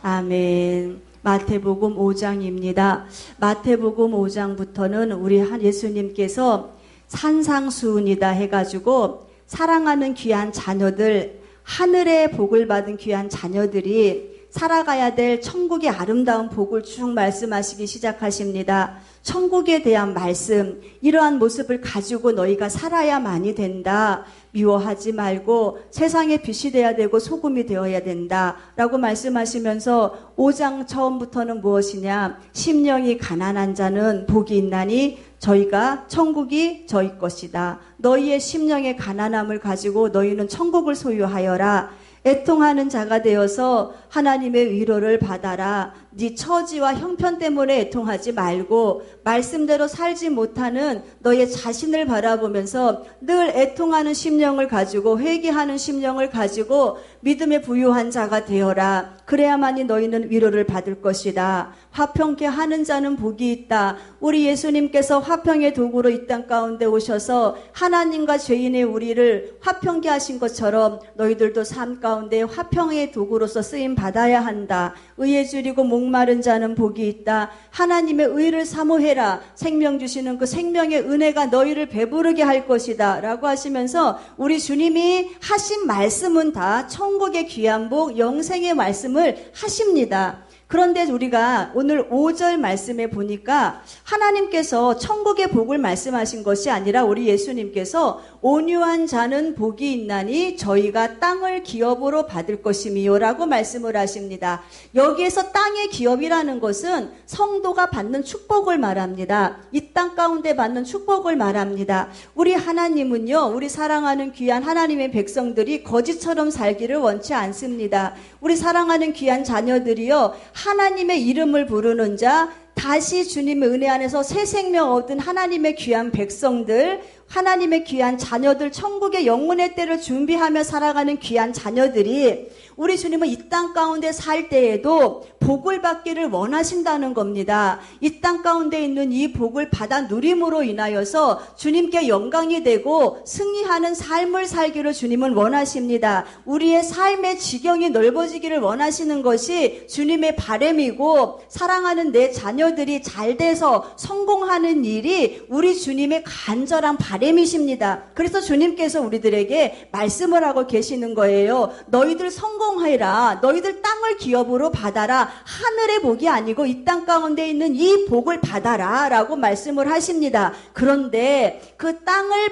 아멘. 마태복음 5장입니다. 마태복음 5장부터는 우리 예수님께서 산상수훈이다 해가지고 사랑하는 귀한 자녀들, 하늘의 복을 받은 귀한 자녀들이 살아가야 될 천국의 아름다운 복을 쭉 말씀하시기 시작하십니다. 천국에 대한 말씀, 이러한 모습을 가지고 너희가 살아야만이 된다. 미워하지 말고 세상의 빛이 되어야 되고 소금이 되어야 된다 라고 말씀하시면서 5장 처음부터는 무엇이냐, 심령이 가난한 자는 복이 있나니 저희가 천국이 저희 것이다. 너희의 심령의 가난함을 가지고 너희는 천국을 소유하여라. 애통하는 자가 되어서 하나님의 위로를 받아라. 네 처지와 형편 때문에 애통하지 말고 말씀대로 살지 못하는 너의 자신을 바라보면서 늘 애통하는 심령을 가지고 회개하는 심령을 가지고 믿음에 부유한 자가 되어라. 그래야만이 너희는 위로를 받을 것이다. 화평케 하는 자는 복이 있다. 우리 예수님께서 화평의 도구로 이 땅 가운데 오셔서 하나님과 죄인의 우리를 화평케 하신 것처럼 너희들도 삶 가운데 화평의 도구로서 쓰임 받아야 한다. 의에 줄이고 목마른 자는 복이 있다. 하나님의 의를 사모해라. 생명 주시는 그 생명의 은혜가 너희를 배부르게 할 것이다 라고 하시면서 우리 주님이 하신 말씀은 다 천국의 귀한 복, 영생의 말씀을 하십니다. 그런데 우리가 오늘 5절 말씀에 보니까 하나님께서 천국의 복을 말씀하신 것이 아니라 우리 예수님께서 온유한 자는 복이 있나니 저희가 땅을 기업으로 받을 것이미요 라고 말씀을 하십니다. 여기에서 땅의 기업이라는 것은 성도가 받는 축복을 말합니다. 이 땅 가운데 받는 축복을 말합니다. 우리 하나님은요, 우리 사랑하는 귀한 하나님의 백성들이 거지처럼 살기를 원치 않습니다. 우리 사랑하는 귀한 자녀들이요, 하나님의 이름을 부르는 자, 다시 주님의 은혜 안에서 새 생명 얻은 하나님의 귀한 백성들, 하나님의 귀한 자녀들, 천국의 영혼의 때를 준비하며 살아가는 귀한 자녀들이 우리 주님은 이 땅 가운데 살 때에도 복을 받기를 원하신다는 겁니다. 이 땅 가운데 있는 이 복을 받아 누림으로 인하여서 주님께 영광이 되고 승리하는 삶을 살기를 주님은 원하십니다. 우리의 삶의 지경이 넓어지기를 원하시는 것이 주님의 바람이고, 사랑하는 내 자녀들이 잘 돼서 성공하는 일이 우리 주님의 간절한 바람이십니다. 그래서 주님께서 우리들에게 말씀을 하고 계시는 거예요. 너희들 성공해라. 너희들 땅을 기업으로 받아라. 하늘의 복이 아니고 이 땅 가운데 있는 이 복을 받아라 라고 말씀을 하십니다. 그런데 그 땅을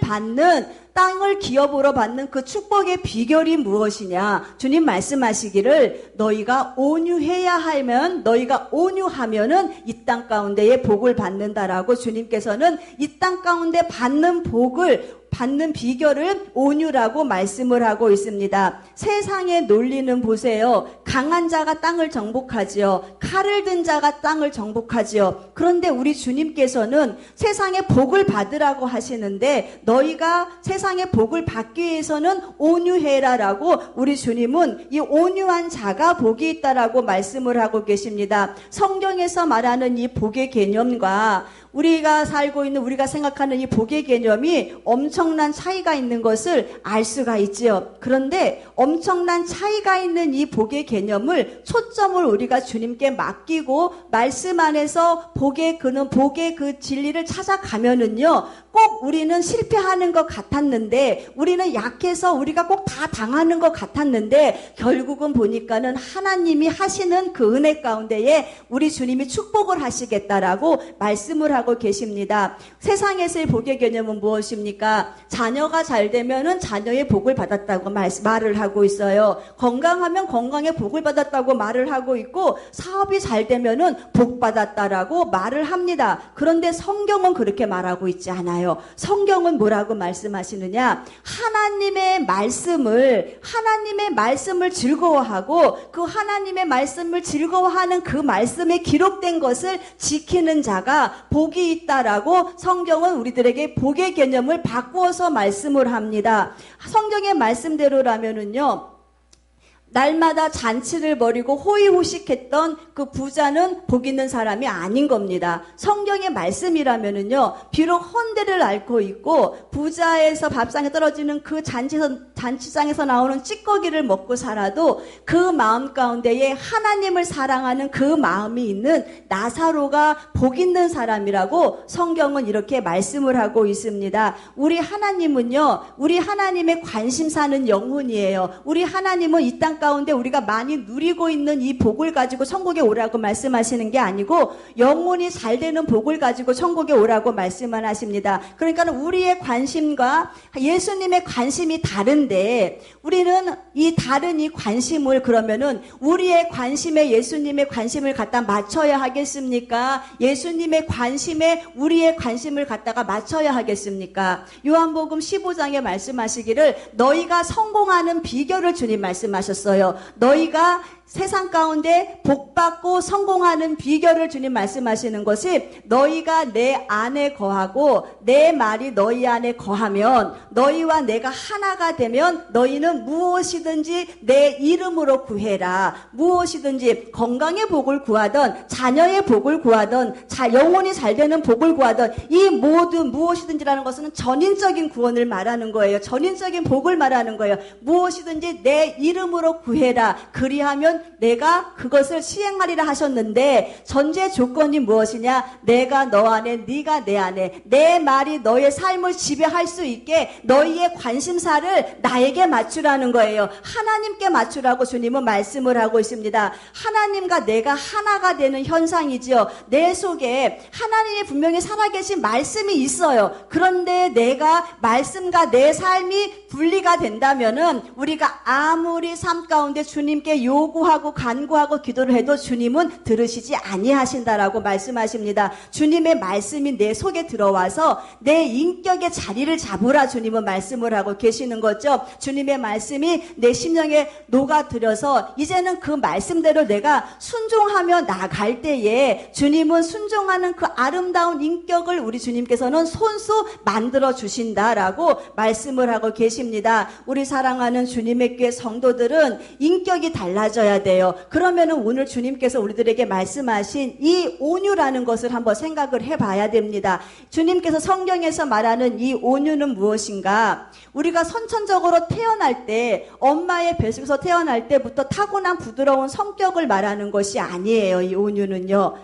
기업으로 받는 그 축복의 비결이 무엇이냐? 주님 말씀하시기를 너희가 온유하면은 이 땅 가운데에 복을 받는다라고 주님께서는 이 땅 가운데 받는 비결을 온유라고 말씀을 하고 있습니다. 세상의 논리는 보세요. 강한 자가 땅을 정복하지요. 칼을 든 자가 땅을 정복하지요. 그런데 우리 주님께서는 세상의 복을 받으라고 하시는데 너희가 세상의 복을 받기 위해서는 온유해라라고 우리 주님은 이 온유한 자가 복이 있다라고 말씀을 하고 계십니다. 성경에서 말하는 이 복의 개념과 우리가 살고 있는, 우리가 생각하는 이 복의 개념이 엄청난 차이가 있는 것을 알 수가 있지요. 그런데 엄청난 차이가 있는 이 복의 개념을, 초점을 우리가 주님께 맡기고 말씀 안에서 복의 그 진리를 찾아가면은요, 꼭 우리는 실패하는 것 같았는데, 우리는 약해서 우리가 꼭 다 당하는 것 같았는데, 결국은 보니까는 하나님이 하시는 그 은혜 가운데에 우리 주님이 축복을 하시겠다라고 말씀을 하고 계십니다. 세상에서의 복의 개념은 무엇입니까? 자녀가 잘 되면은 자녀의 복을 받았다고 말을 하고 있어요. 건강하면 건강의 복을 받았다고 말을 하고 있고, 사업이 잘 되면은 복 받았다라고 말을 합니다. 그런데 성경은 그렇게 말하고 있지 않아요. 성경은 뭐라고 말씀하시느냐? 하나님의 말씀을 즐거워하고, 그 하나님의 말씀을 즐거워하는 그 말씀에 기록된 것을 지키는 자가 복이 있다라고 성경은 우리들에게 복의 개념을 바꾸어서 말씀을 합니다. 성경의 말씀대로라면은요, 날마다 잔치를 벌이고 호의호식했던 그 부자는 복 있는 사람이 아닌 겁니다. 성경의 말씀이라면은요, 비록 헌대를 앓고 있고 부자에서 밥상에 떨어지는 그 잔치상에서 나오는 찌꺼기를 먹고 살아도 그 마음 가운데에 하나님을 사랑하는 그 마음이 있는 나사로가 복 있는 사람이라고 성경은 이렇게 말씀을 하고 있습니다. 우리 하나님은요, 우리 하나님의 관심사는 영혼이에요. 우리 하나님은 이 땅 가운데 우리가 많이 누리고 있는 이 복을 가지고 천국에 오라고 말씀하시는 게 아니고 영혼이 잘 되는 복을 가지고 천국에 오라고 말씀을 하십니다. 그러니까 우리의 관심과 예수님의 관심이 다른데 우리는 이 다른 이 관심을 그러면은 우리의 관심에 예수님의 관심을 갖다 맞춰야 하겠습니까? 예수님의 관심에 우리의 관심을 갖다가 맞춰야 하겠습니까? 요한복음 15장에 말씀하시기를 너희가 성공하는 비결을 주님 말씀하셨어요. 너희가 세상 가운데 복받고 성공하는 비결을 주님 말씀하시는 것이 너희가 내 안에 거하고 내 말이 너희 안에 거하면 너희와 내가 하나가 되면 너희는 무엇이든지 내 이름으로 구해라. 무엇이든지 건강의 복을 구하던 자녀의 복을 구하던 영혼이 잘 되는 복을 구하던 이 모든 무엇이든지라는 것은 전인적인 구원을 말하는 거예요. 전인적인 복을 말하는 거예요. 무엇이든지 내 이름으로 구해라. 그리하면 내가 그것을 시행하리라 하셨는데 전제 조건이 무엇이냐? 내가 너 안에 네가 내 안에 내 말이 너의 삶을 지배할 수 있게 너희의 관심사를 나에게 맞추라는 거예요. 하나님께 맞추라고 주님은 말씀을 하고 있습니다. 하나님과 내가 하나가 되는 현상이지요. 내 속에 하나님이 분명히 살아계신 말씀이 있어요. 그런데 내가 말씀과 내 삶이 분리가 된다면은 우리가 아무리 삶 가운데 주님께 요구하고 간구하고 기도를 해도 주님은 들으시지 아니하신다라고 말씀하십니다. 주님의 말씀이 내 속에 들어와서 내 인격의 자리를 잡으라 주님은 말씀을 하고 계시는 거죠. 주님의 말씀이 내 심령에 녹아들어서 이제는 그 말씀대로 내가 순종하며 나갈 때에 주님은 순종하는 그 아름다운 인격을 우리 주님께서는 손수 만들어 주신다라고 말씀을 하고 계십니다. 우리 사랑하는 주님의 교회 성도들은 인격이 달라져야 돼요. 그러면은 오늘 주님께서 우리들에게 말씀하신 이 온유라는 것을 한번 생각을 해봐야 됩니다. 주님께서 성경에서 말하는 이 온유는 무엇인가? 우리가 선천적으로 태어날 때 엄마의 뱃속에서 태어날 때부터 타고난 부드러운 성격을 말하는 것이 아니에요. 이 온유는요.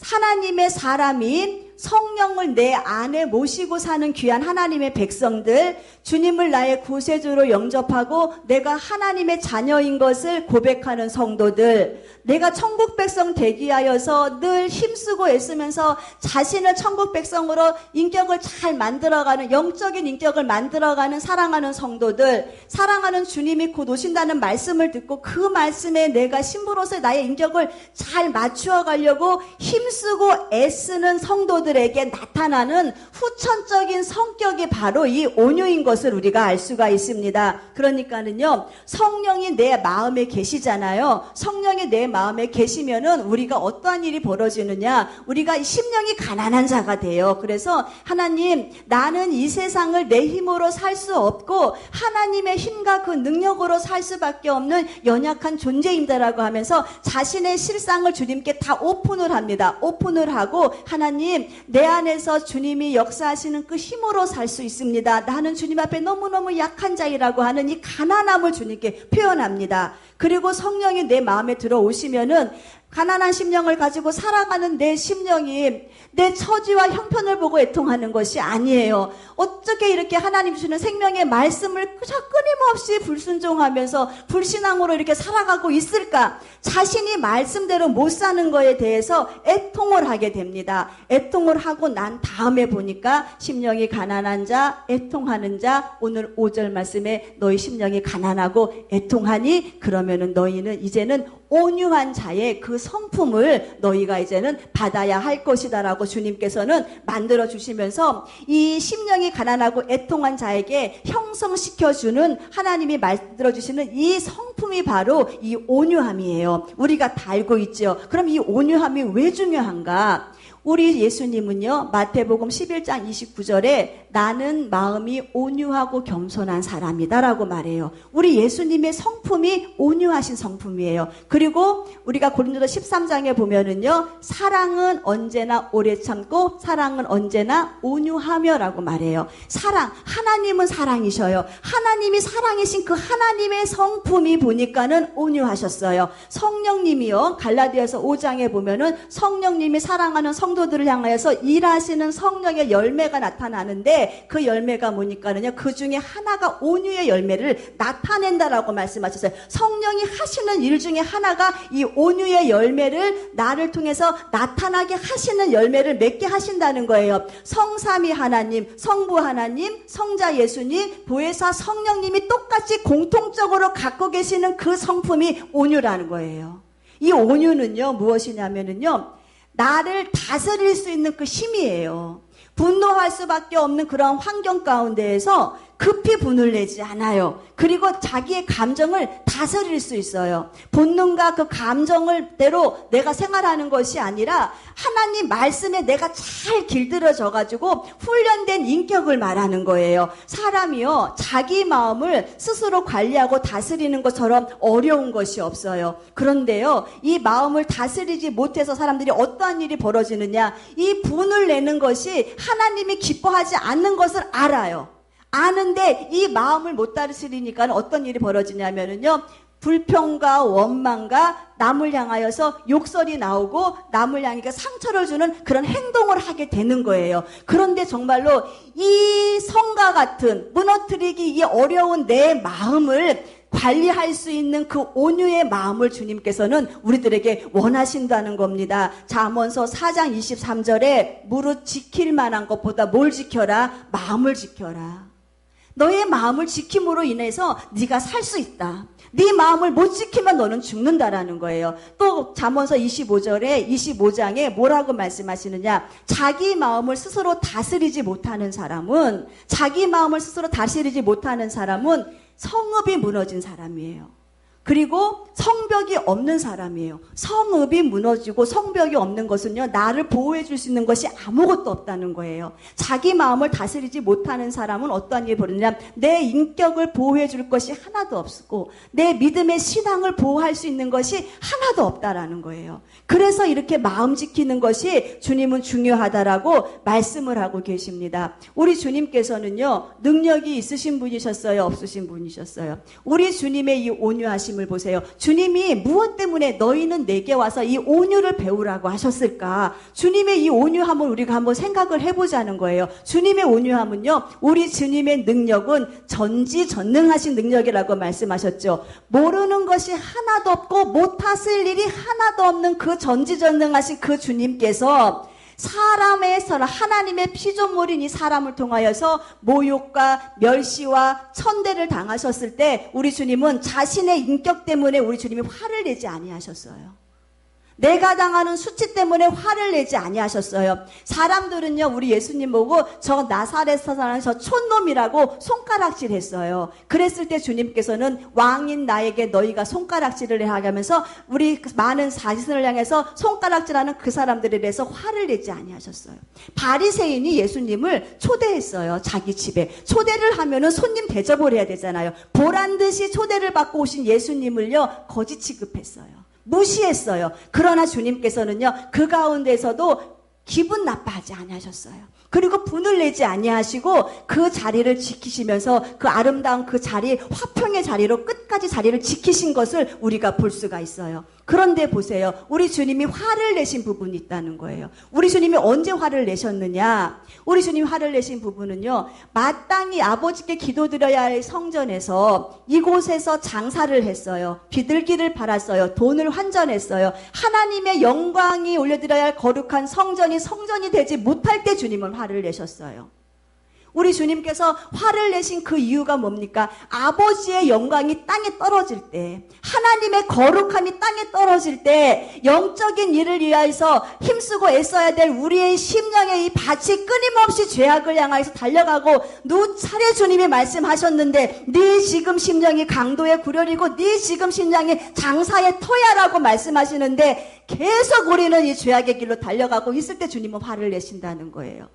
하나님의 사람인 성령을 내 안에 모시고 사는 귀한 하나님의 백성들, 주님을 나의 구세주로 영접하고 내가 하나님의 자녀인 것을 고백하는 성도들, 내가 천국 백성 되기 위하여서 늘 힘쓰고 애쓰면서 자신을 천국 백성으로 인격을 잘 만들어가는, 영적인 인격을 만들어가는 사랑하는 성도들, 사랑하는 주님이 곧 오신다는 말씀을 듣고 그 말씀에 내가 신부로서 나의 인격을 잘 맞추어 가려고 힘쓰고 애쓰는 성도들에게 나타나는 후천적인 성격이 바로 이 온유인 것을 우리가 알 수가 있습니다. 그러니까는요, 성령이 내 마음에 계시잖아요. 성령이 내 마음에 계시면은 우리가 어떠한 일이 벌어지느냐? 우리가 심령이 가난한 자가 돼요. 그래서 하나님, 나는 이 세상을 내 힘으로 살 수 없고 하나님의 힘과 그 능력으로 살 수밖에 없는 연약한 존재입니다라고 하면서 자신의 실상을 주님께 다 오픈을 합니다. 오픈을 하고 하나님, 내 안에서 주님이 역사하시는 그 힘으로 살 수 있습니다. 나는 주님 앞에 너무너무 약한 자이라고 하는 이 가난함을 주님께 표현합니다. 그리고 성령이 내 마음에 들어오시면은 가난한 심령을 가지고 살아가는 내 심령이 내 처지와 형편을 보고 애통하는 것이 아니에요. 어떻게 이렇게 하나님 주시는 생명의 말씀을 그저 끊임없이 불순종하면서 불신앙으로 이렇게 살아가고 있을까? 자신이 말씀대로 못 사는 거에 대해서 애통을 하게 됩니다. 애통을 하고 난 다음에 보니까 심령이 가난한 자, 애통하는 자, 오늘 5절 말씀에 너희 심령이 가난하고 애통하니 그러면은 너희는 이제는 온유한 자의 그 성품을 너희가 이제는 받아야 할 것이다라고 주님께서는 만들어 주시면서 이 심령이 가난하고 애통한 자에게 형성시켜주는 하나님이 만들어 주시는 이 성품이 바로 이 온유함이에요. 우리가 다 알고 있죠. 그럼 이 온유함이 왜 중요한가? 우리 예수님은요, 마태복음 11장 29절에 나는 마음이 온유하고 겸손한 사람이다라고 말해요. 우리 예수님의 성품이 온유하신 성품이에요. 그리고 우리가 고린도서 13장에 보면은요, 사랑은 언제나 오래 참고 사랑은 언제나 온유하며라고 말해요. 사랑, 하나님은 사랑이셔요. 하나님이 사랑이신 그 하나님의 성품이 보니까는 온유하셨어요. 성령님이요, 갈라디아서 5장에 보면은 성령님이 사랑하는 성도들을 향하여서 일하시는 성령의 열매가 나타나는데 그 열매가 뭐니까는요, 그 중에 하나가 온유의 열매를 나타낸다라고 말씀하셨어요. 성령이 하시는 일 중에 하나가 이 온유의 열매를 나를 통해서 나타나게 하시는 열매를 맺게 하신다는 거예요. 성삼위 하나님, 성부 하나님, 성자 예수님, 보혜사 성령님이 똑같이 공통적으로 갖고 계시는 그 성품이 온유라는 거예요. 이 온유는요, 무엇이냐면은요, 나를 다스릴 수 있는 그 힘이에요. 분노할 수밖에 없는 그런 환경 가운데에서 급히 분을 내지 않아요. 그리고 자기의 감정을 다스릴 수 있어요. 본능과 그 감정을 대로 내가 생활하는 것이 아니라 하나님 말씀에 내가 잘 길들여져 가지고 훈련된 인격을 말하는 거예요. 사람이요, 자기 마음을 스스로 관리하고 다스리는 것처럼 어려운 것이 없어요. 그런데요, 이 마음을 다스리지 못해서 사람들이 어떠한 일이 벌어지느냐, 이 분을 내는 것이 하나님이 기뻐하지 않는 것을 알아요. 아는데 이 마음을 못 다스리니까 어떤 일이 벌어지냐면은요, 불평과 원망과 남을 향하여서 욕설이 나오고 남을 향해 상처를 주는 그런 행동을 하게 되는 거예요. 그런데 정말로 이 성과 같은 무너뜨리기 이 어려운 내 마음을 관리할 수 있는 그 온유의 마음을 주님께서는 우리들에게 원하신다는 겁니다. 잠언서 4장 23절에 무릇 지킬 만한 것보다 뭘 지켜라? 마음을 지켜라. 너의 마음을 지킴으로 인해서 네가 살 수 있다. 네 마음을 못 지키면 너는 죽는다라는 거예요. 또 잠언서 25장에 뭐라고 말씀하시느냐? 자기 마음을 스스로 다스리지 못하는 사람은 성읍이 무너진 사람이에요. 그리고 성벽이 없는 사람이에요. 성읍이 무너지고 성벽이 없는 것은요, 나를 보호해 줄 수 있는 것이 아무것도 없다는 거예요. 자기 마음을 다스리지 못하는 사람은 어떠한 일이 벌어지냐면 내 인격을 보호해 줄 것이 하나도 없고 내 믿음의 신앙을 보호할 수 있는 것이 하나도 없다라는 거예요. 그래서 이렇게 마음 지키는 것이 주님은 중요하다라고 말씀을 하고 계십니다. 우리 주님께서는요, 능력이 있으신 분이셨어요? 없으신 분이셨어요? 우리 주님의 이 온유하심 을 보세요. 주님이 무엇 때문에 너희는 내게 와서 이 온유를 배우라고 하셨을까? 주님의 이 온유함을 우리가 한번 생각을 해보자는 거예요. 주님의 온유함은요, 우리 주님의 능력은 전지전능하신 능력이라고 말씀하셨죠. 모르는 것이 하나도 없고 못하실 일이 하나도 없는 그 전지전능하신 그 주님께서 사람에서는 하나님의 피조물인 이 사람을 통하여서 모욕과 멸시와 천대를 당하셨을 때 우리 주님은 자신의 인격 때문에 우리 주님이 화를 내지 아니하셨어요. 내가 당하는 수치 때문에 화를 내지 아니하셨어요. 사람들은요, 우리 예수님 보고 저 나사렛에서 사는 저 촌놈이라고 손가락질했어요. 그랬을 때 주님께서는 왕인 나에게 너희가 손가락질을 하면서 우리 많은 사지선을 향해서 손가락질하는 그 사람들에 대해서 화를 내지 아니하셨어요. 바리새인이 예수님을 초대했어요. 자기 집에. 초대를 하면은 손님 대접을 해야 되잖아요. 보란 듯이 초대를 받고 오신 예수님을요, 거지 취급했어요. 무시했어요. 그러나 주님께서는요, 그 가운데서도 기분 나빠하지 아니하셨어요. 그리고 분을 내지 아니하시고 그 자리를 지키시면서 그 아름다운 그 자리, 화평의 자리로 끝까지 자리를 지키신 것을 우리가 볼 수가 있어요. 그런데 보세요. 우리 주님이 화를 내신 부분이 있다는 거예요. 우리 주님이 언제 화를 내셨느냐? 우리 주님이 화를 내신 부분은요, 마땅히 아버지께 기도드려야 할 성전에서 이곳에서 장사를 했어요. 비둘기를 팔았어요. 돈을 환전했어요. 하나님의 영광이 올려드려야 할 거룩한 성전이 되지 못할 때 주님은 화를 내셨어요. 우리 주님께서 화를 내신 그 이유가 뭡니까? 아버지의 영광이 땅에 떨어질 때, 하나님의 거룩함이 땅에 떨어질 때, 영적인 일을 위하여서 힘쓰고 애써야 될 우리의 심령의 이 밭이 끊임없이 죄악을 향하여서 달려가고, 누차례 주님이 말씀하셨는데, 네 지금 심령이 강도의 굴혈이고 네 지금 심령이 장사의 터야라고 말씀하시는데, 계속 우리는 이 죄악의 길로 달려가고 있을 때 주님은 화를 내신다는 거예요.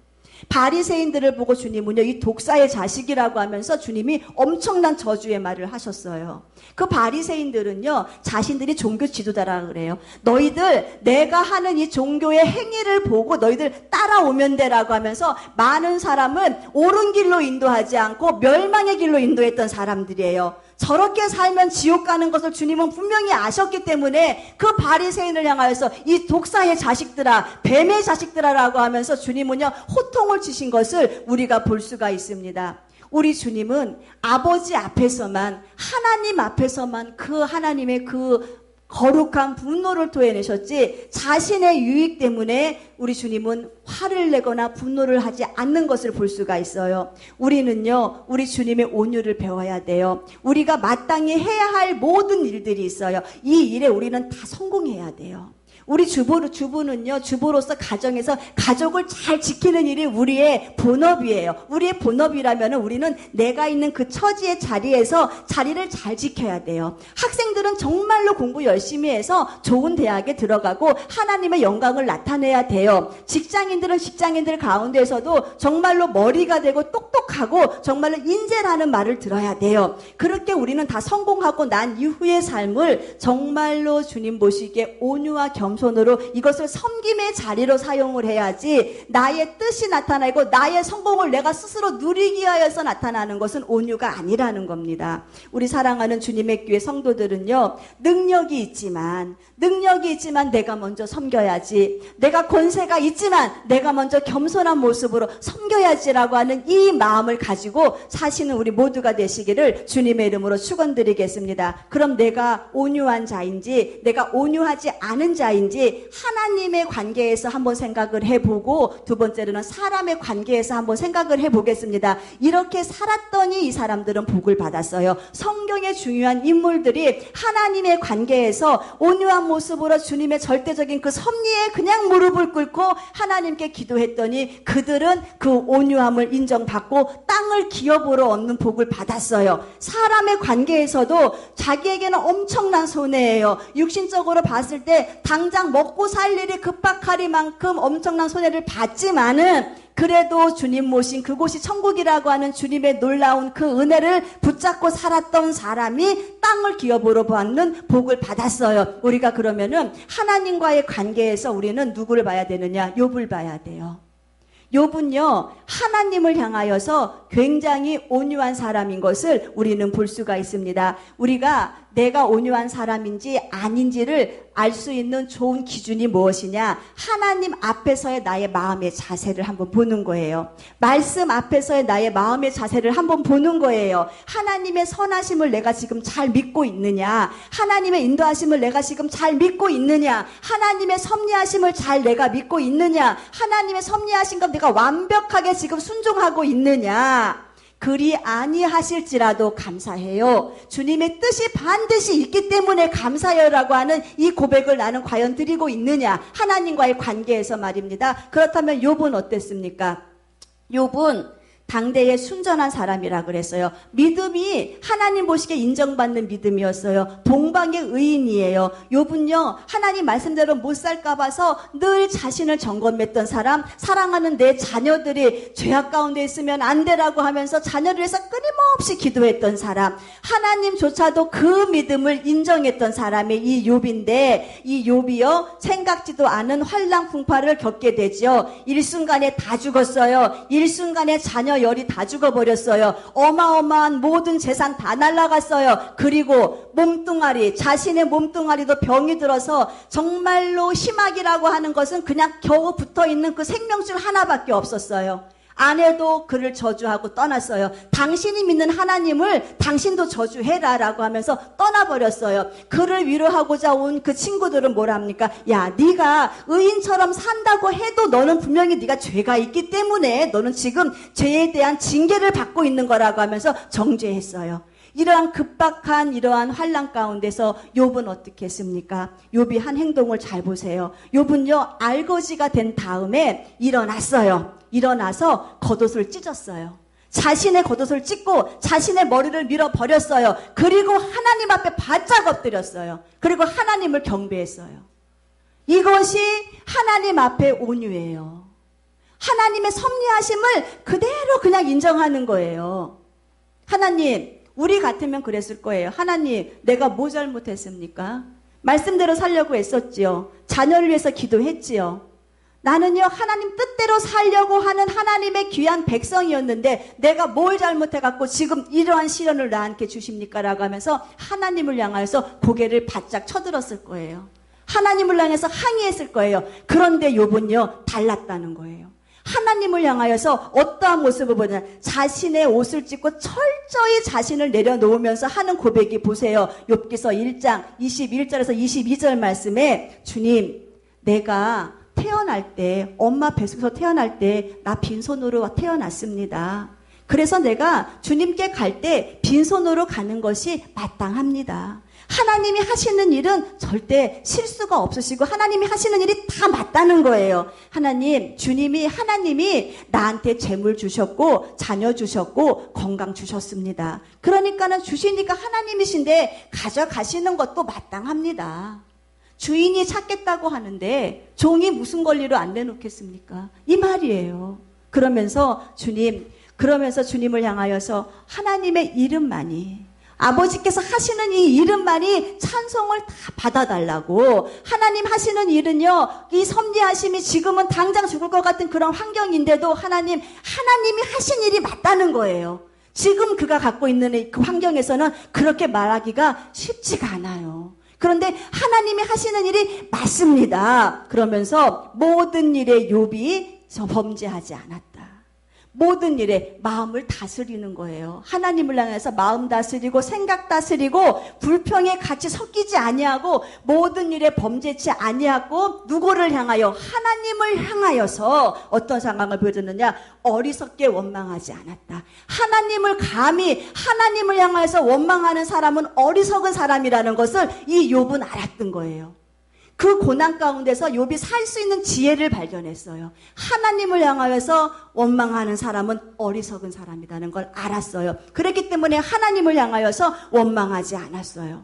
바리새인들을 보고 주님은요, 이 독사의 자식이라고 하면서 주님이 엄청난 저주의 말을 하셨어요. 그 바리새인들은요, 자신들이 종교 지도자라 그래요. 너희들 내가 하는 이 종교의 행위를 보고 너희들 따라오면 되라고 하면서 많은 사람은 옳은 길로 인도하지 않고 멸망의 길로 인도했던 사람들이에요. 저렇게 살면 지옥 가는 것을 주님은 분명히 아셨기 때문에 그 바리새인을 향하여서 이 독사의 자식들아, 뱀의 자식들아라고 하면서 주님은요, 호통을 치신 것을 우리가 볼 수가 있습니다. 우리 주님은 아버지 앞에서만, 하나님 앞에서만 그 하나님의 그 거룩한 분노를 토해내셨지, 자신의 유익 때문에 우리 주님은 화를 내거나 분노를 하지 않는 것을 볼 수가 있어요. 우리는요, 우리 주님의 온유를 배워야 돼요. 우리가 마땅히 해야 할 모든 일들이 있어요. 이 일에 우리는 다 성공해야 돼요. 우리 주부는요, 주부로서 가정에서 가족을 잘 지키는 일이 우리의 본업이에요. 우리의 본업이라면 우리는 내가 있는 그 처지의 자리에서 자리를 잘 지켜야 돼요. 학생들은 정말로 공부 열심히 해서 좋은 대학에 들어가고 하나님의 영광을 나타내야 돼요. 직장인들은 직장인들 가운데서도 정말로 머리가 되고 똑똑하고 정말로 인재라는 말을 들어야 돼요. 그렇게 우리는 다 성공하고 난 이후의 삶을 정말로 주님 보시기에 온유와 겸손으로 이것을 섬김의 자리로 사용을 해야지, 나의 뜻이 나타나고 나의 성공을 내가 스스로 누리기 위하여서 나타나는 것은 온유가 아니라는 겁니다. 우리 사랑하는 주님의 교회 성도들은요, 능력이 있지만 내가 먼저 섬겨야지, 내가 권세가 있지만 내가 먼저 겸손한 모습으로 섬겨야지라고 하는 이 마음을 가지고 사시는 우리 모두가 되시기를 주님의 이름으로 축원드리겠습니다. 그럼 내가 온유한 자인지 내가 온유하지 않은 자인지 하나님의 관계에서 한번 생각을 해보고, 두 번째로는 사람의 관계에서 한번 생각을 해보겠습니다. 이렇게 살았더니 이 사람들은 복을 받았어요. 성경의 중요한 인물들이 하나님의 관계에서 온유한 모습으로 주님의 절대적인 그 섭리에 그냥 무릎을 꿇고 하나님께 기도했더니 그들은 그 온유함을 인정받고 땅을 기업으로 얻는 복을 받았어요. 사람의 관계에서도 자기에게는 엄청난 손해예요. 육신적으로 봤을 때 당장 먹고 살 일이 급박하리만큼 엄청난 손해를 받지만은, 그래도 주님 모신 그곳이 천국이라고 하는 주님의 놀라운 그 은혜를 붙잡고 살았던 사람이 땅을 기업으로 받는 복을 받았어요. 우리가 그러면은 하나님과의 관계에서 우리는 누구를 봐야 되느냐? 욥을 봐야 돼요. 욥은요, 하나님을 향하여서 굉장히 온유한 사람인 것을 우리는 볼 수가 있습니다. 우리가 내가 온유한 사람인지 아닌지를 알 수 있는 좋은 기준이 무엇이냐? 하나님 앞에서의 나의 마음의 자세를 한번 보는 거예요. 말씀 앞에서의 나의 마음의 자세를 한번 보는 거예요. 하나님의 선하심을 내가 지금 잘 믿고 있느냐? 하나님의 인도하심을 내가 지금 잘 믿고 있느냐? 하나님의 섭리하심을 잘 내가 믿고 있느냐? 하나님의 섭리하신 것 내가 완벽하게 지금 순종하고 있느냐? 그리 아니하실지라도 감사해요. 주님의 뜻이 반드시 있기 때문에 감사해요라고 하는 이 고백을 나는 과연 드리고 있느냐? 하나님과의 관계에서 말입니다. 그렇다면 욥은 어땠습니까? 욥은 당대의 순전한 사람이라 그랬어요. 믿음이 하나님 보시기에 인정받는 믿음이었어요. 동방의 의인이에요. 욥은요, 하나님 말씀대로 못 살까 봐서 늘 자신을 점검했던 사람, 사랑하는 내 자녀들이 죄악 가운데 있으면 안 되라고 하면서 자녀를 위해서 끊임없이 기도했던 사람, 하나님조차도 그 믿음을 인정했던 사람이 이 욥인데, 이 욥이요, 생각지도 않은 환난 풍파를 겪게 되죠. 일순간에 다 죽었어요. 일순간에 자녀 열이 다 죽어버렸어요. 어마어마한 모든 재산 다 날라갔어요. 그리고 몸뚱아리, 자신의 몸뚱아리도 병이 들어서 정말로 희망이라고 하는 것은 그냥 겨우 붙어있는 그 생명줄 하나밖에 없었어요. 아내도 그를 저주하고 떠났어요. 당신이 믿는 하나님을 당신도 저주해라 라고 하면서 떠나버렸어요. 그를 위로하고자 온 그 친구들은 뭐랍니까? 야, 네가 의인처럼 산다고 해도 너는 분명히 네가 죄가 있기 때문에 너는 지금 죄에 대한 징계를 받고 있는 거라고 하면서 정죄했어요. 이러한 급박한 이러한 환난 가운데서 욥은 어떻게 했습니까? 욥이 한 행동을 잘 보세요. 욥은요, 알거지가 된 다음에 일어났어요. 일어나서 겉옷을 찢었어요. 자신의 겉옷을 찢고 자신의 머리를 밀어버렸어요. 그리고 하나님 앞에 바짝 엎드렸어요. 그리고 하나님을 경배했어요. 이것이 하나님 앞에 온유예요. 하나님의 섭리하심을 그대로 그냥 인정하는 거예요. 하나님, 우리 같으면 그랬을 거예요. 하나님, 내가 뭐 잘못했습니까? 말씀대로 살려고 했었지요. 자녀를 위해서 기도했지요. 나는요, 하나님 뜻대로 살려고 하는 하나님의 귀한 백성이었는데 내가 뭘 잘못해갖고 지금 이러한 시련을 나한테 주십니까? 라고 하면서 하나님을 향하여서 고개를 바짝 쳐들었을 거예요. 하나님을 향해서 항의했을 거예요. 그런데 욥은요, 달랐다는 거예요. 하나님을 향하여서 어떠한 모습을 보냐, 자신의 옷을 찢고 철저히 자신을 내려놓으면서 하는 고백이 보세요. 욥기서 1장 21절에서 22절 말씀에 주님, 내가 태어날 때, 엄마 뱃속에서 태어날 때 나 빈손으로 태어났습니다. 그래서 내가 주님께 갈 때 빈손으로 가는 것이 마땅합니다. 하나님이 하시는 일은 절대 실수가 없으시고 하나님이 하시는 일이 다 맞다는 거예요. 하나님이 나한테 재물 주셨고 자녀 주셨고 건강 주셨습니다. 그러니까는 주시니까 하나님이신데 가져가시는 것도 마땅합니다. 주인이 찾겠다고 하는데 종이 무슨 권리로 안 내놓겠습니까? 이 말이에요. 그러면서 주님을 향하여서 하나님의 이름만이, 아버지께서 하시는 이 이름만이 찬송을 다 받아달라고. 하나님 하시는 일은요, 이 섭리하심이 지금은 당장 죽을 것 같은 그런 환경인데도 하나님이 하신 일이 맞다는 거예요. 지금 그가 갖고 있는 그 환경에서는 그렇게 말하기가 쉽지가 않아요. 그런데 하나님이 하시는 일이 맞습니다. 그러면서 모든 일에 욥이 범죄하지 않았다. 모든 일에 마음을 다스리는 거예요. 하나님을 향해서 마음 다스리고 생각 다스리고 불평에 같이 섞이지 아니하고 모든 일에 범죄치 아니하고 누구를 향하여? 하나님을 향하여서 어떤 상황을 보여줬느냐? 어리석게 원망하지 않았다. 하나님을 향하여서 원망하는 사람은 어리석은 사람이라는 것을 이 욥은 알았던 거예요. 그 고난 가운데서 욥이 살 수 있는 지혜를 발견했어요. 하나님을 향하여서 원망하는 사람은 어리석은 사람이라는 걸 알았어요. 그렇기 때문에 하나님을 향하여서 원망하지 않았어요.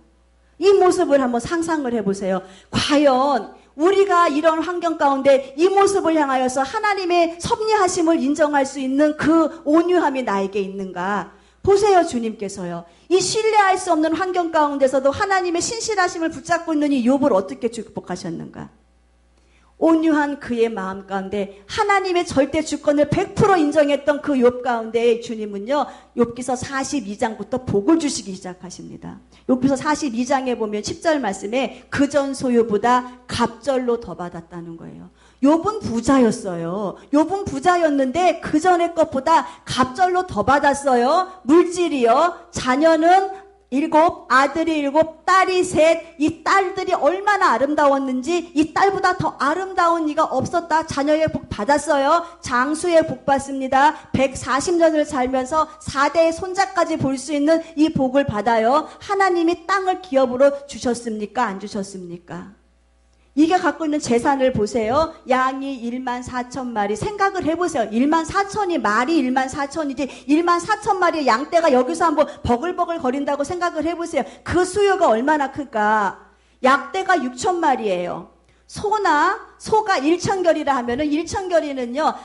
이 모습을 한번 상상을 해보세요. 과연 우리가 이런 환경 가운데 이 모습을 향하여서 하나님의 섭리하심을 인정할 수 있는 그 온유함이 나에게 있는가? 보세요, 주님께서요. 이 신뢰할 수 없는 환경 가운데서도 하나님의 신실하심을 붙잡고 있는 이 욥을 어떻게 축복하셨는가? 온유한 그의 마음 가운데 하나님의 절대 주권을 100% 인정했던 그 욥 가운데 주님은요, 욥기서 42장부터 복을 주시기 시작하십니다. 욥기서 42장에 보면 10절 말씀에 그전 소유보다 갑절로 더 받았다는 거예요. 욥은 부자였어요. 욥은 부자였는데 그 전의 것보다 갑절로 더 받았어요. 물질이요. 자녀는 7, 아들이 7, 딸이 3. 이 딸들이 얼마나 아름다웠는지 이 딸보다 더 아름다운 이가 없었다. 자녀의 복 받았어요. 장수의 복 받습니다. 140년을 살면서 4대의 손자까지 볼 수 있는 이 복을 받아요. 하나님이 땅을 기업으로 주셨습니까? 안 주셨습니까? 이게 갖고 있는 재산을 보세요. 양이 14,000마리. 생각을 해보세요. 14,000이 말이 14,000이지 14,000마리의 양떼가 여기서 한번 버글버글 거린다고 생각을 해보세요. 그 수요가 얼마나 클까? 약떼가 6,000마리예요. 소가 1,000결이라 하면은 1,000결이는요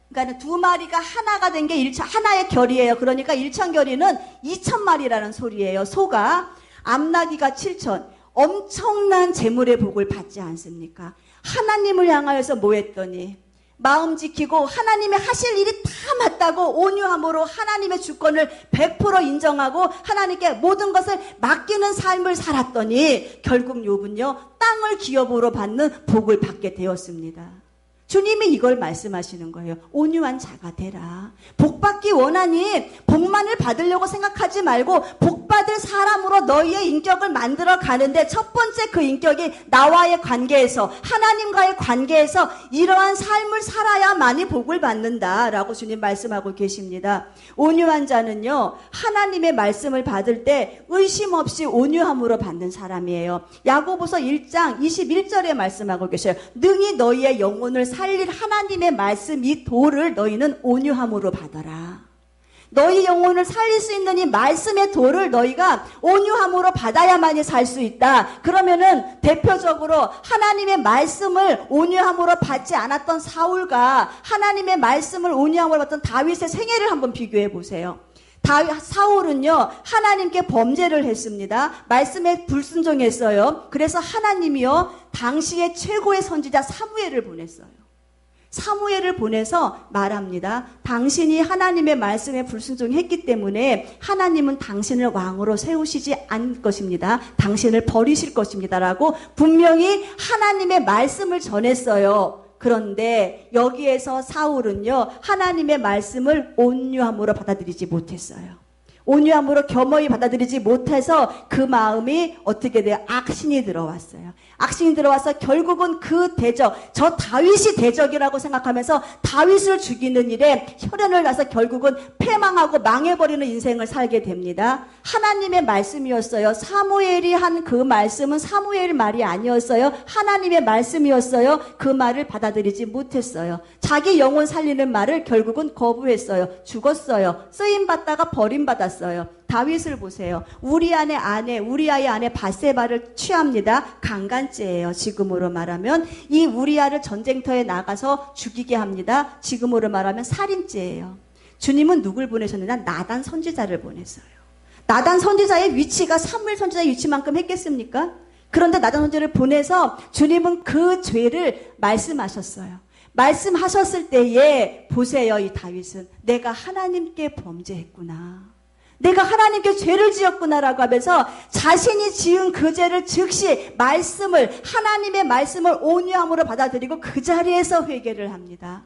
그러니까 2마리가 하나가 된 게 하나의 결이에요. 그러니까 1,000결이는 2,000마리라는 소리예요. 소가. 암나귀가 7,000. 엄청난 재물의 복을 받지 않습니까? 하나님을 향하여서 뭐 했더니 마음 지키고 하나님의 하실 일이 다 맞다고 온유함으로 하나님의 주권을 100% 인정하고 하나님께 모든 것을 맡기는 삶을 살았더니 결국 욥은요, 땅을 기업으로 받는 복을 받게 되었습니다. 주님이 이걸 말씀하시는 거예요. 온유한 자가 되라. 복받기 원하니 복만을 받으려고 생각하지 말고 복받을 사람으로 너희의 인격을 만들어 가는데 첫 번째 그 인격이 나와의 관계에서, 하나님과의 관계에서 이러한 삶을 살아야만이 복을 받는다라고 주님 말씀하고 계십니다. 온유한 자는요, 하나님의 말씀을 받을 때 의심 없이 온유함으로 받는 사람이에요. 야고보서 1장 21절에 말씀하고 계셔요. 능히 너희의 영혼을 살릴 하나님의 말씀 이 도를 너희는 온유함으로 받아라. 너희 영혼을 살릴 수 있는 이 말씀의 도를 너희가 온유함으로 받아야만이 살 수 있다. 그러면은 대표적으로 하나님의 말씀을 온유함으로 받지 않았던 사울과 하나님의 말씀을 온유함으로 받던 다윗의 생애를 한번 비교해 보세요. 사울은요, 하나님께 범죄를 했습니다. 말씀에 불순종했어요. 그래서 하나님이요, 당시의 최고의 선지자 사무엘을 보냈어요. 사무엘을 보내서 말합니다. 당신이 하나님의 말씀에 불순종했기 때문에 하나님은 당신을 왕으로 세우시지 않을 것입니다. 당신을 버리실 것입니다. 라고 분명히 하나님의 말씀을 전했어요. 그런데 여기에서 사울은요, 하나님의 말씀을 온유함으로 받아들이지 못했어요. 온유함으로 겸허히 받아들이지 못해서 그 마음이 어떻게 돼요? 악신이 들어왔어요. 악신이 들어와서 결국은 그 대적, 저 다윗이 대적이라고 생각하면서 다윗을 죽이는 일에 혈연을 나서 결국은 패망하고 망해버리는 인생을 살게 됩니다. 하나님의 말씀이었어요. 사무엘이 한 그 말씀은 사무엘 말이 아니었어요. 하나님의 말씀이었어요. 그 말을 받아들이지 못했어요. 자기 영혼 살리는 말을 결국은 거부했어요. 죽었어요. 쓰임받다가 버림받았어요. 다윗을 보세요. 우리아의 아내 바세바를 취합니다. 강간죄예요. 지금으로 말하면 이 우리아를 전쟁터에 나가서 죽이게 합니다. 지금으로 말하면 살인죄예요. 주님은 누굴 보내셨느냐? 나단 선지자를 보냈어요. 나단 선지자의 위치가 사무엘 선지자의 위치만큼 했겠습니까? 그런데 나단 선지자를 보내서 주님은 그 죄를 말씀하셨어요. 말씀하셨을 때에 보세요. 이 다윗은 내가 하나님께 범죄했구나. 내가 하나님께 죄를 지었구나라고 하면서 자신이 지은 그 죄를 즉시 하나님의 말씀을 온유함으로 받아들이고 그 자리에서 회개를 합니다.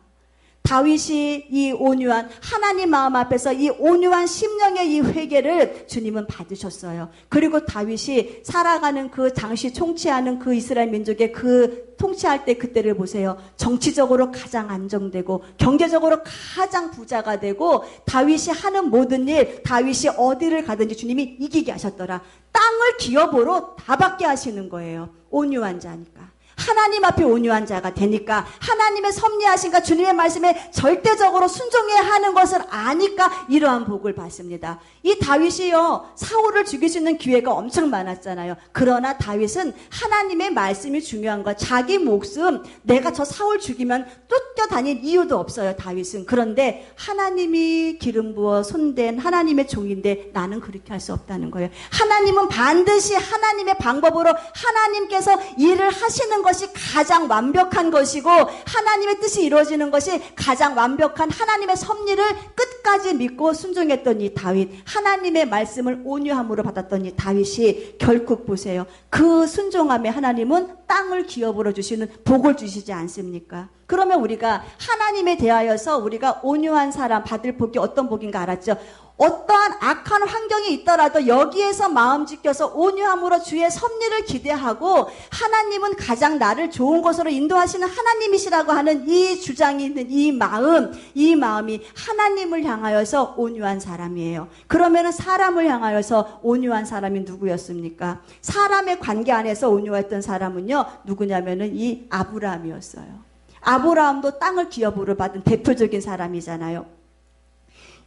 다윗이 이 온유한 하나님 마음 앞에서 이 온유한 심령의 이 회개를 주님은 받으셨어요. 그리고 다윗이 살아가는 그 당시 통치하는 그 이스라엘 민족의 그 통치할 때 그때를 보세요. 정치적으로 가장 안정되고 경제적으로 가장 부자가 되고 다윗이 하는 모든 일, 다윗이 어디를 가든지 주님이 이기게 하셨더라. 땅을 기업으로 다 받게 하시는 거예요. 온유한 자니까. 하나님 앞에 온유한 자가 되니까 하나님의 섭리하신가 주님의 말씀에 절대적으로 순종해야 하는 것을 아니까 이러한 복을 받습니다. 이 다윗이요, 사울을 죽일 수 있는 기회가 엄청 많았잖아요. 그러나 다윗은 하나님의 말씀이 중요한 거, 자기 목숨, 내가 저 사울 죽이면 쫓겨다닐 이유도 없어요. 다윗은. 그런데 하나님이 기름 부어 손댄 하나님의 종인데 나는 그렇게 할 수 없다는 거예요. 하나님은 반드시 하나님의 방법으로 하나님께서 일을 하시는 것이 가장 완벽한 것이고 하나님의 뜻이 이루어지는 것이 가장 완벽한 하나님의 섭리를 끝까지 믿고 순종했던 이 다윗, 하나님의 말씀을 온유함으로 받았던 이 다윗이 결국 보세요. 그 순종함에 하나님은 땅을 기업으로 주시는 복을 주시지 않습니까? 그러면 우리가 하나님에 대하여서 우리가 온유한 사람 받을 복이 어떤 복인가 알았죠? 어떠한 악한 환경이 있더라도 여기에서 마음 지켜서 온유함으로 주의 섭리를 기대하고 하나님은 가장 나를 좋은 곳으로 인도하시는 하나님이시라고 하는 이 주장이 있는 이 마음이 하나님을 향하여서 온유한 사람이에요. 그러면은 사람을 향하여서 온유한 사람이 누구였습니까? 사람의 관계 안에서 온유했던 사람은요, 누구냐면은 이 아브라함이었어요. 아브라함도 땅을 기업으로 받은 대표적인 사람이잖아요.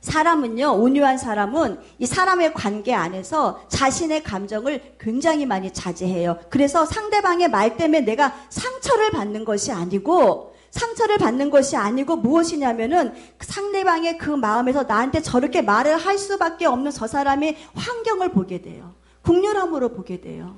사람은요, 온유한 사람은 이 사람의 관계 안에서 자신의 감정을 굉장히 많이 자제해요. 그래서 상대방의 말 때문에 내가 상처를 받는 것이 아니고 무엇이냐면은 상대방의 그 마음에서 나한테 저렇게 말을 할 수밖에 없는 저 사람의 환경을 보게 돼요. 긍휼함으로 보게 돼요.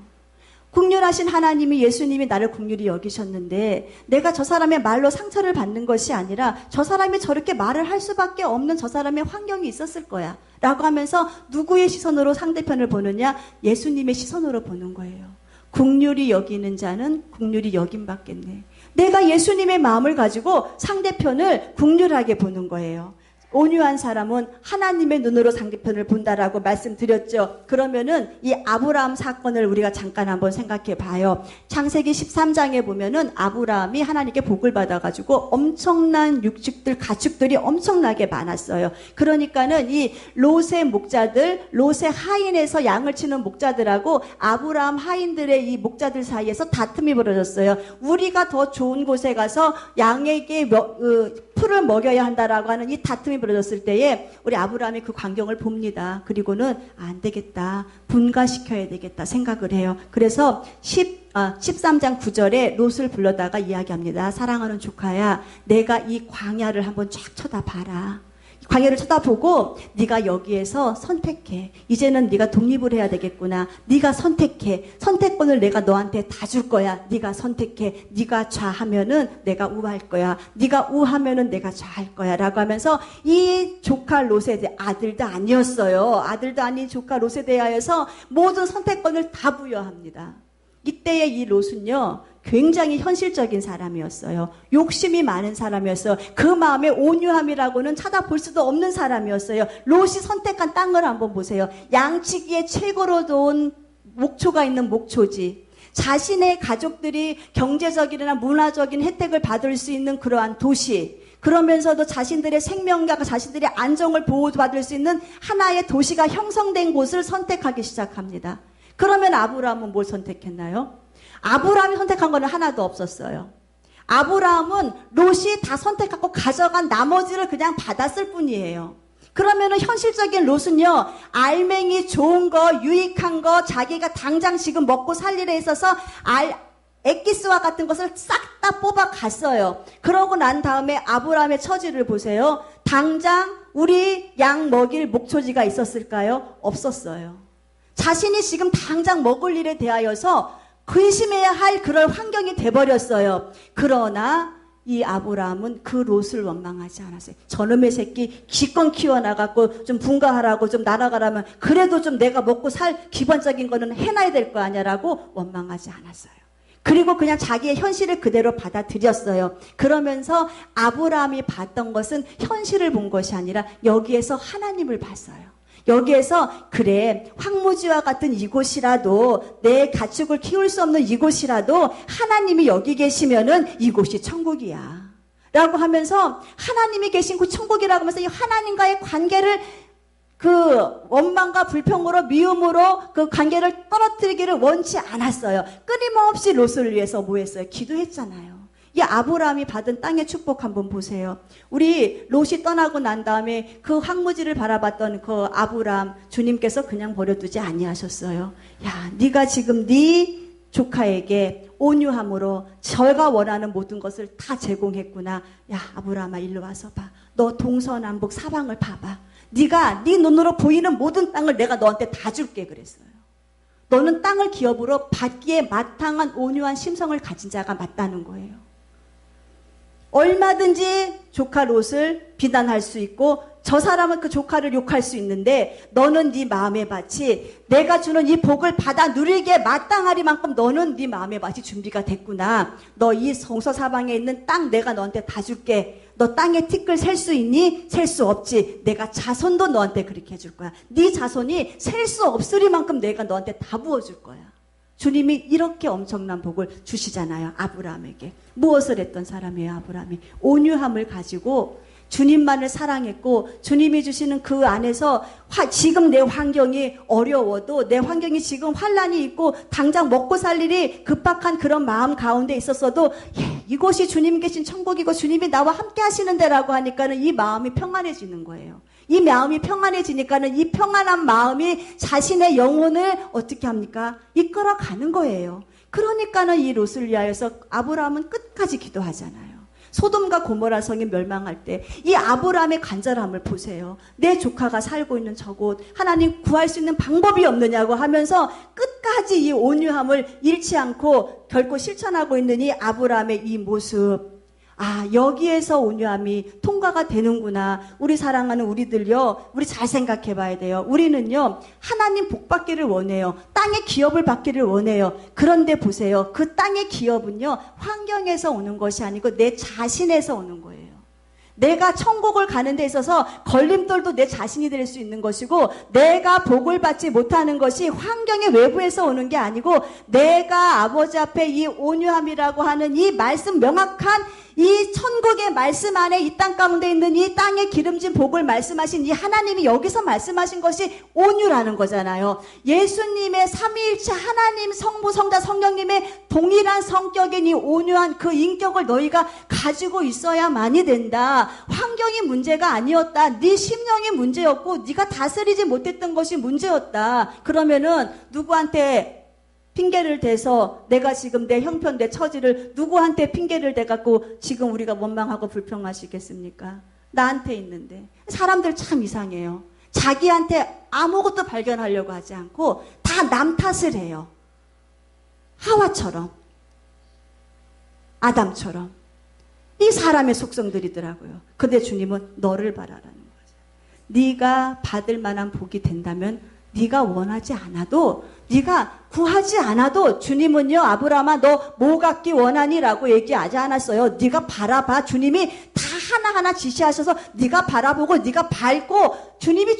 긍휼하신 하나님이, 예수님이 나를 긍휼히 여기셨는데 내가 저 사람의 말로 상처를 받는 것이 아니라 저 사람이 저렇게 말을 할 수밖에 없는 저 사람의 환경이 있었을 거야 라고 하면서 누구의 시선으로 상대편을 보느냐? 예수님의 시선으로 보는 거예요. 국률이 여기는 자는 국률이 여김 받겠네. 내가 예수님의 마음을 가지고 상대편을 국률하게 보는 거예요. 온유한 사람은 하나님의 눈으로 상대편을 본다라고 말씀드렸죠. 그러면은 이 아브라함 사건을 우리가 잠깐 한번 생각해 봐요. 창세기 13장에 보면은 아브라함이 하나님께 복을 받아가지고 엄청난 육축들, 가축들이 엄청나게 많았어요. 그러니까는 이 롯의 목자들, 롯의 하인에서 양을 치는 목자들하고 아브라함 하인들의 이 목자들 사이에서 다툼이 벌어졌어요. 우리가 더 좋은 곳에 가서 양에게 풀을 먹여야 한다라고 하는 이 다툼이 벌어졌을 때에 우리 아브라함이 그 광경을 봅니다. 그리고는 안 되겠다. 분가시켜야 되겠다 생각을 해요. 그래서 13장 9절에 롯을 불러다가 이야기합니다. 사랑하는 조카야, 내가 이 광야를 한번 쫙 쳐다봐라. 광야를 쳐다보고 네가 여기에서 선택해. 이제는 네가 독립을 해야 되겠구나. 네가 선택해. 선택권을 내가 너한테 다 줄 거야. 네가 선택해. 네가 좌하면은 내가 우할 거야. 네가 우하면은 내가 좌할 거야. 라고 하면서 이 조카 롯에 대해, 아들도 아니었어요. 아들도 아닌 조카 롯에 대하여서 모든 선택권을 다 부여합니다. 이때의 이 롯은요, 굉장히 현실적인 사람이었어요. 욕심이 많은 사람이었어요. 그 마음의 온유함이라고는 찾아볼 수도 없는 사람이었어요. 롯이 선택한 땅을 한번 보세요. 양치기에 최고로 좋은 목초가 있는 목초지. 자신의 가족들이 경제적이나 문화적인 혜택을 받을 수 있는 그러한 도시. 그러면서도 자신들의 생명과 자신들의 안정을 보호받을 수 있는 하나의 도시가 형성된 곳을 선택하기 시작합니다. 그러면 아브라함은 뭘 선택했나요? 아브라함이 선택한 거는 하나도 없었어요. 아브라함은 롯이 다 선택하고 가져간 나머지를 그냥 받았을 뿐이에요. 그러면은 현실적인 롯은요, 알맹이 좋은 거, 유익한 거, 자기가 당장 지금 먹고 살 일에 있어서 엑기스와 같은 것을 싹 다 뽑아 갔어요. 그러고 난 다음에 아브라함의 처지를 보세요. 당장 우리 양 먹일 목초지가 있었을까요? 없었어요. 자신이 지금 당장 먹을 일에 대하여서 근심해야 할 그럴 환경이 돼버렸어요. 그러나 이 아브라함은 그 롯을 원망하지 않았어요. 저놈의 새끼 기껏 키워나가고 좀 분가하라고 좀 날아가라면 그래도 좀 내가 먹고 살 기본적인 거는 해놔야 될 거 아니야라고 원망하지 않았어요. 그리고 그냥 자기의 현실을 그대로 받아들였어요. 그러면서 아브라함이 봤던 것은 현실을 본 것이 아니라 여기에서 하나님을 봤어요. 여기에서 그래, 황무지와 같은 이곳이라도, 내 가축을 키울 수 없는 이곳이라도 하나님이 여기 계시면은 이곳이 천국이야 라고 하면서, 하나님이 계신 그 천국이라고 하면서 이 하나님과의 관계를 그 원망과 불평으로, 미움으로 그 관계를 떨어뜨리기를 원치 않았어요. 끊임없이 롯을 위해서 뭐 했어요? 기도했잖아요. 이 아브라함이 받은 땅의 축복 한번 보세요. 우리 롯이 떠나고 난 다음에 그 황무지를 바라봤던 그 아브라함, 주님께서 그냥 버려두지 아니하셨어요. 야, 네가 지금 네 조카에게 온유함으로 저가 원하는 모든 것을 다 제공했구나. 야, 아브라함아, 일로 와서 봐. 너 동서남북 사방을 봐봐. 네가 네 눈으로 보이는 모든 땅을 내가 너한테 다 줄게 그랬어요. 너는 땅을 기업으로 받기에 마땅한 온유한 심성을 가진 자가 맞다는 거예요. 얼마든지 조카 롯을 비난할 수 있고 저 사람은 그 조카를 욕할 수 있는데, 너는 네 마음의 밭이 내가 주는 이 복을 받아 누리기에 마땅하리만큼 너는 네 마음의 밭이 준비가 됐구나. 너 이 동서사방에 있는 땅 내가 너한테 다 줄게. 너 땅에 티끌 셀 수 있니? 셀 수 없지. 내가 자손도 너한테 그렇게 해줄 거야. 네 자손이 셀 수 없으리만큼 내가 너한테 다 부어줄 거야. 주님이 이렇게 엄청난 복을 주시잖아요. 아브라함에게. 무엇을 했던 사람이에요, 아브라함이? 온유함을 가지고 주님만을 사랑했고, 주님이 주시는 그 안에서 지금 내 환경이 어려워도, 내 환경이 지금 환란이 있고 당장 먹고 살 일이 급박한 그런 마음 가운데 있었어도, 이곳이 주님 계신 천국이고 주님이 나와 함께 하시는 데라고 하니까는 이 마음이 평안해지는 거예요. 이 마음이 평안해지니까는 이 평안한 마음이 자신의 영혼을 어떻게 합니까? 이끌어가는 거예요. 그러니까는 이 롯을 위하여서 아브라함은 끝까지 기도하잖아요. 소돔과 고모라 성이 멸망할 때 이 아브라함의 간절함을 보세요. 내 조카가 살고 있는 저곳 하나님 구할 수 있는 방법이 없느냐고 하면서 끝까지 이 온유함을 잃지 않고 결코 실천하고 있는 이 아브라함의 이 모습. 아, 여기에서 온유함이 통과가 되는구나. 우리 사랑하는 우리들요, 우리 잘 생각해 봐야 돼요. 우리는요, 하나님 복 받기를 원해요. 땅의 기업을 받기를 원해요. 그런데 보세요. 그 땅의 기업은요, 환경에서 오는 것이 아니고 내 자신에서 오는 거예요. 내가 천국을 가는 데 있어서 걸림돌도 내 자신이 될 수 있는 것이고, 내가 복을 받지 못하는 것이 환경의 외부에서 오는 게 아니고, 내가 아버지 앞에 이 온유함이라고 하는 이 말씀, 명확한 이 천국의 말씀 안에 이 땅 가운데 있는 이 땅의 기름진 복을 말씀하신 이 하나님이 여기서 말씀하신 것이 온유라는 거잖아요. 예수님의 삼위일체 하나님 성부 성자 성령님의 동일한 성격인 이 온유한 그 인격을 너희가 가지고 있어야만이 된다. 환경이 문제가 아니었다. 네 심령이 문제였고 네가 다스리지 못했던 것이 문제였다. 그러면은 누구한테 핑계를 대서 내가 지금 내 형편, 내 처지를 누구한테 핑계를 대갖고 지금 우리가 원망하고 불평하시겠습니까? 나한테 있는데. 사람들 참 이상해요. 자기한테 아무것도 발견하려고 하지 않고 다 남 탓을 해요. 하와처럼, 아담처럼. 이 사람의 속성들이더라고요. 근데 주님은 너를 바라라는 거죠. 네가 받을 만한 복이 된다면 네가 원하지 않아도, 네가 구하지 않아도 주님은요, 아브라함아 너 뭐 갖기 원하니라고 얘기하지 않았어요. 네가 바라봐. 주님이 다 하나하나 지시하셔서 네가 바라보고 네가 밟고 주님이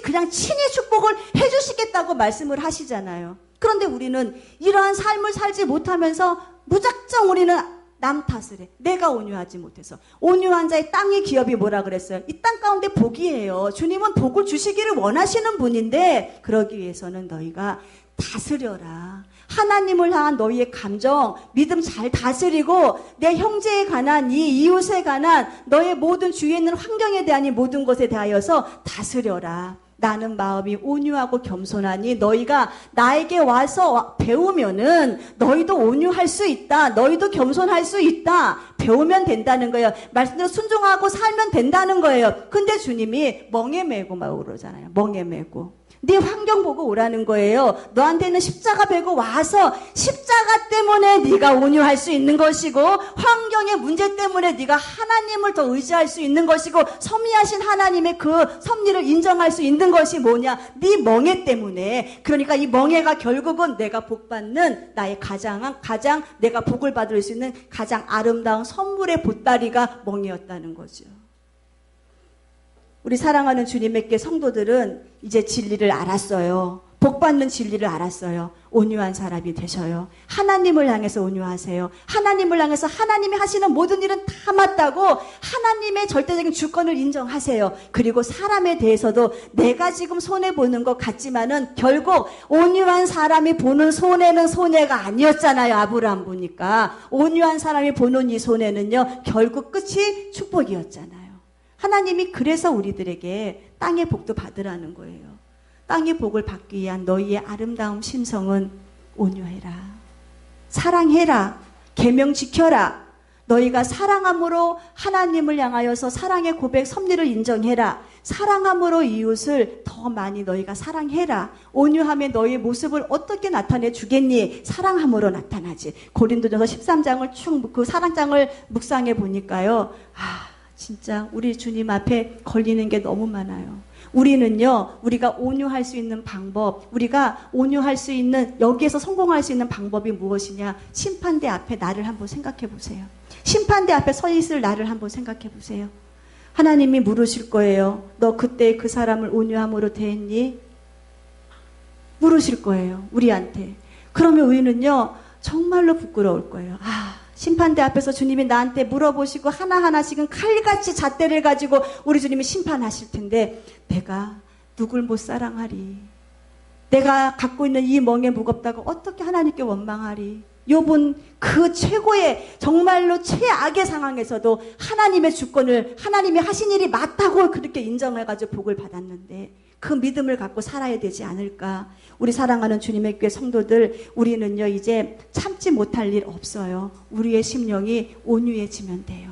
그냥 친히 축복을 해주시겠다고 말씀을 하시잖아요. 그런데 우리는 이러한 삶을 살지 못하면서 무작정 우리는 남 탓을 해. 내가 온유하지 못해서. 온유한 자의 땅의 기업이 뭐라 그랬어요? 이 땅 가운데 복이에요. 주님은 복을 주시기를 원하시는 분인데, 그러기 위해서는 너희가 다스려라. 하나님을 향한 너희의 감정, 믿음 잘 다스리고 내 형제에 관한, 이 이웃에 관한 너의 모든 주위에 있는 환경에 대한 이 모든 것에 대하여서 다스려라. 나는 마음이 온유하고 겸손하니 너희가 나에게 와서 배우면은 너희도 온유할 수 있다. 너희도 겸손할 수 있다. 배우면 된다는 거예요. 말씀대로 순종하고 살면 된다는 거예요. 근데 주님이 멍에 메고 막 그러잖아요. 멍에 메고. 네 환경 보고 오라는 거예요. 너한테는 십자가 베고 와서 십자가 때문에 네가 온유할 수 있는 것이고, 환경의 문제 때문에 네가 하나님을 더 의지할 수 있는 것이고, 섭리하신 하나님의 그 섭리를 인정할 수 있는 것이 뭐냐? 네 멍에 때문에. 그러니까 이 멍에가 결국은 내가 복받는 나의 가장 내가 복을 받을 수 있는 가장 아름다운 선물의 보따리가 멍이었다는 거죠. 우리 사랑하는 주님의 성도들은 이제 진리를 알았어요. 복받는 진리를 알았어요. 온유한 사람이 되셔요. 하나님을 향해서 온유하세요. 하나님을 향해서 하나님이 하시는 모든 일은 다 맞다고 하나님의 절대적인 주권을 인정하세요. 그리고 사람에 대해서도 내가 지금 손해보는 것 같지만은 결국 온유한 사람이 보는 손해는 손해가 아니었잖아요. 아브라함 보니까. 온유한 사람이 보는 이 손해는요, 결국 끝이 축복이었잖아요. 하나님이 그래서 우리들에게 땅의 복도 받으라는 거예요. 땅의 복을 받기 위한 너희의 아름다운 심성은 온유해라. 사랑해라. 계명 지켜라. 너희가 사랑함으로 하나님을 향하여서 사랑의 고백, 섭리를 인정해라. 사랑함으로 이웃을 더 많이 너희가 사랑해라. 온유함의 너희의 모습을 어떻게 나타내 주겠니? 사랑함으로 나타나지. 고린도전서 13장을 쭉 그 사랑장을 묵상해 보니까요. 진짜 우리 주님 앞에 걸리는 게 너무 많아요. 우리는요, 우리가 온유할 수 있는 방법, 우리가 온유할 수 있는, 여기에서 성공할 수 있는 방법이 무엇이냐? 심판대 앞에 나를 한번 생각해 보세요. 심판대 앞에 서 있을 나를 한번 생각해 보세요. 하나님이 물으실 거예요. 너 그때 그 사람을 온유함으로 대했니? 물으실 거예요. 우리한테. 그러면 우리는요, 정말로 부끄러울 거예요. 심판대 앞에서 주님이 나한테 물어보시고 하나하나 지금 칼같이 잣대를 가지고 우리 주님이 심판하실 텐데, 내가 누굴 못 사랑하리? 내가 갖고 있는 이 멍에 무겁다고 어떻게 하나님께 원망하리? 욥은 그 최고의 정말로 최악의 상황에서도 하나님의 주권을, 하나님이 하신 일이 맞다고 그렇게 인정해가지고 복을 받았는데, 그 믿음을 갖고 살아야 되지 않을까? 우리 사랑하는 주님의 교회 성도들, 우리는요 이제 참지 못할 일 없어요. 우리의 심령이 온유해지면 돼요.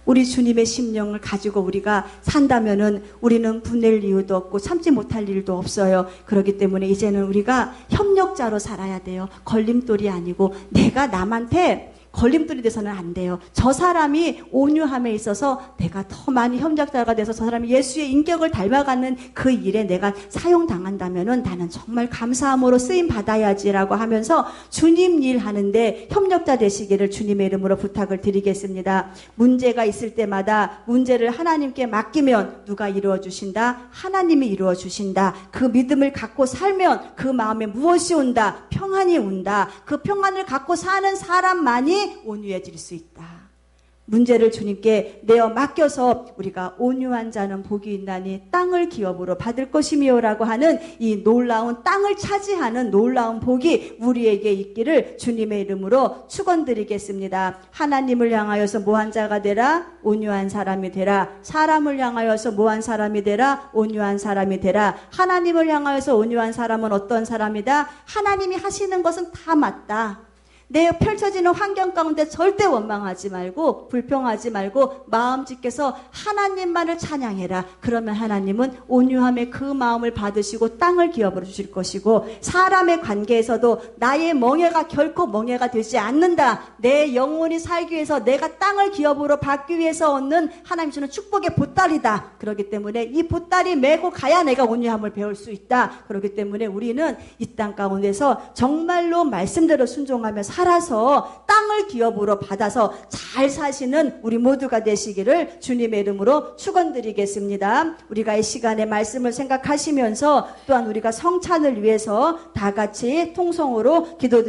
우리 주님의 심령을 가지고 우리가 산다면은 우리는 분낼 이유도 없고 참지 못할 일도 없어요. 그렇기 때문에 이제는 우리가 협력자로 살아야 돼요. 걸림돌이 아니고 내가 남한테 걸림돌이 돼서는 안 돼요. 저 사람이 온유함에 있어서 내가 더 많이 협력자가 돼서 저 사람이 예수의 인격을 닮아가는 그 일에 내가 사용당한다면은 나는 정말 감사함으로 쓰임 받아야지라고 하면서 주님 일 하는데 협력자 되시기를 주님의 이름으로 부탁을 드리겠습니다. 문제가 있을 때마다 문제를 하나님께 맡기면 누가 이루어 주신다? 하나님이 이루어 주신다. 그 믿음을 갖고 살면 그 마음에 무엇이 온다? 평안이 온다. 그 평안을 갖고 사는 사람만이 온유해질 수 있다. 문제를 주님께 내어 맡겨서 우리가 온유한 자는 복이 있나니 땅을 기업으로 받을 것이미요라고 하는 이 놀라운 땅을 차지하는 놀라운 복이 우리에게 있기를 주님의 이름으로 축원드리겠습니다. 하나님을 향하여서 뭐한 자가 되라? 온유한 사람이 되라. 사람을 향하여서 뭐한 사람이 되라? 온유한 사람이 되라. 하나님을 향하여서 온유한 사람은 어떤 사람이다? 하나님이 하시는 것은 다 맞다. 내 펼쳐지는 환경 가운데 절대 원망하지 말고 불평하지 말고 마음 찢겨서 하나님만을 찬양해라. 그러면 하나님은 온유함의 그 마음을 받으시고 땅을 기업으로 주실 것이고 사람의 관계에서도 나의 멍에가 결코 멍에가 되지 않는다. 내 영혼이 살기 위해서 내가 땅을 기업으로 받기 위해서 얻는 하나님 주는 축복의 보따리다. 그렇기 때문에 이 보따리 메고 가야 내가 온유함을 배울 수 있다. 그렇기 때문에 우리는 이 땅 가운데서 정말로 말씀대로 순종하며 살아서 땅을 기업으로 받아서 잘 사시는 우리 모두가 되시기를 주님의 이름으로 축원드리겠습니다. 우리가 이 시간에 말씀을 생각하시면서 또한 우리가 성찬을 위해서 다 같이 통성으로 기도드립니다.